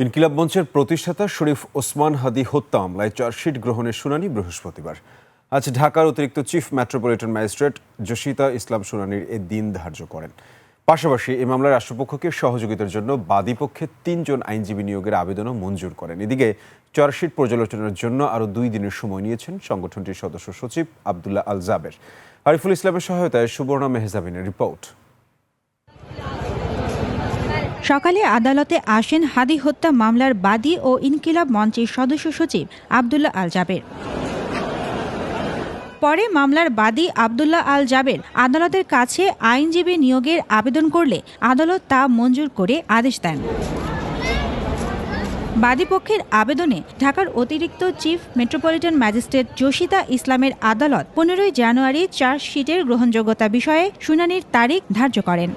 ইনকিলাব মঞ্চের প্রতিষ্ঠাতা শরীফ ওসমান হাদী হত্যা মামলায় চার্জশিট গ্রহণের শুনানি বৃহস্পতিবার। আজ ঢাকার অতিরিক্ত চিফ মেট্রোপলিটন ম্যাজিস্ট্রেট জসিতা ইসলাম শুনানির এ দিন ধার্য করেন। পাশাপাশি এই মামলার রাষ্ট্রপক্ষকে সহযোগিতার জন্য বাদীপক্ষে ৩ জন আইনজীবী নিয়োগের আবেদনও মঞ্জুর করেন। এদিকে চার্জশিট পর্যালোচনার জন্য আরও 2 দিনের সময় নিয়েছেন সংগঠনটির সদস্য সচিব আবদুল্লাহ আল জাবের। আরিফুল ইসলামের সহায়তায় সুবর্ণা মেহজাবিনের রিপোর্ট। সকালে আদালতে আসেন হাদী হত্যা মামলার বাদী ও ইনকিলাব মঞ্চের সদস্য সচিব আবদুল্লাহ আল জাবের। পরে মামলার বাদী আবদুল্লাহ আল জাবের আদালতের কাছে আইনজীবী নিয়োগের আবেদন করলে আদালত তা মঞ্জুর করে আদেশ দেন। বাদীপক্ষের আবেদনে ঢাকার অতিরিক্ত চিফ মেট্রোপলিটন ম্যাজিস্ট্রেট জসিতা ইসলামের আদালত 15 জানুয়ারি চার্জশিটের গ্রহণযোগ্যতা বিষয়ে শুনানির তারিখ ধার্য করেন।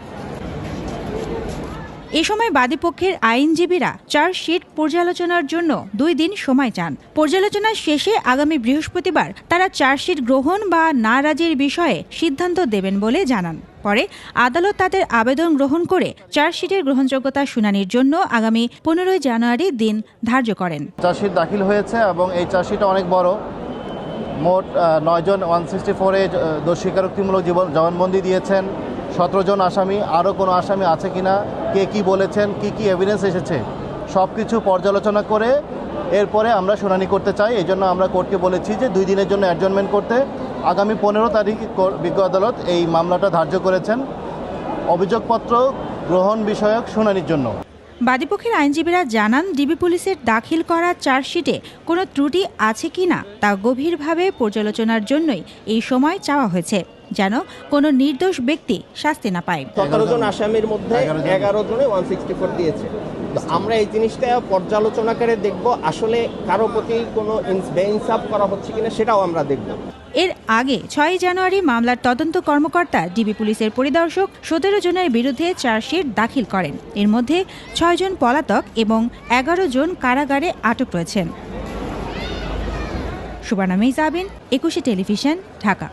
এ সময় বাদীপক্ষের আইনজীবীরা চার্জশিট পর্যালোচনার জন্য 2 দিন সময় চান। পর্যালোচনা শেষে আগামী বৃহস্পতিবার তারা চার্জশিট গ্রহণ বা নারাজির বিষয়ে সিদ্ধান্ত দেবেন বলে জানান। পরে আদালত তাদের আবেদন গ্রহণ করে চার্জশিটের গ্রহণযোগ্যতা শুনানির জন্য আগামী 15 জানুয়ারি দিন ধার্য করেন। চার্জশিট দাখিল হয়েছে এবং এই চার্জশিটটা অনেক বড়। মোট 9 জন 164-এ দোষ স্বীকারোক্তিমূলক জবানবন্দি দিয়েছেন। 17 জন আসামি, আরও কোনো আসামি আছে কিনা, কে কি বলেছেন, কি এভিডেন্স এসেছে, সব কিছু পর্যালোচনা করে এরপরে আমরা শুনানি করতে চাই। এই জন্য আমরা কোর্টকে বলেছি যে 2 দিনের জন্য অ্যাডজমেন্ট করতে। আগামী 15 তারিখ বিজ্ঞ আদালত এই মামলাটা ধার্য করেছেন অভিযোগপত্র গ্রহণ বিষয়ক শুনানির জন্য। বাদীপক্ষের আইনজীবীরা জানান, ডিবি পুলিশের দাখিল করা চার্জশিটে কোনো ত্রুটি আছে কিনা তা গভীরভাবে পর্যালোচনার জন্যই এই সময় চাওয়া হয়েছে, যেন কোনো নির্দোষ ব্যক্তি শাস্তি না পায়। 17 জন আসামির মধ্যে 11 জনে 164 দিয়েছে। তো আমরা এই জিনিসটা পর্যালোচনা করে দেখব, আসলে কারো প্রতি কোনো বেইনসাফ করা হচ্ছে কিনা সেটাও আমরা দেখব। এর আগে 6 জানুয়ারি মামলার তদন্ত কর্মকর্তা ডিবি পুলিশের পরিদর্শক 17 জনের বিরুদ্ধে চার্জশিট দাখিল করেন। এর মধ্যে 6 জন পলাতক এবং 11 জন কারাগারে আটক রয়েছেন। সুবর্ণা মেহজাবিন, 21 টেলিভিশন, ঢাকা।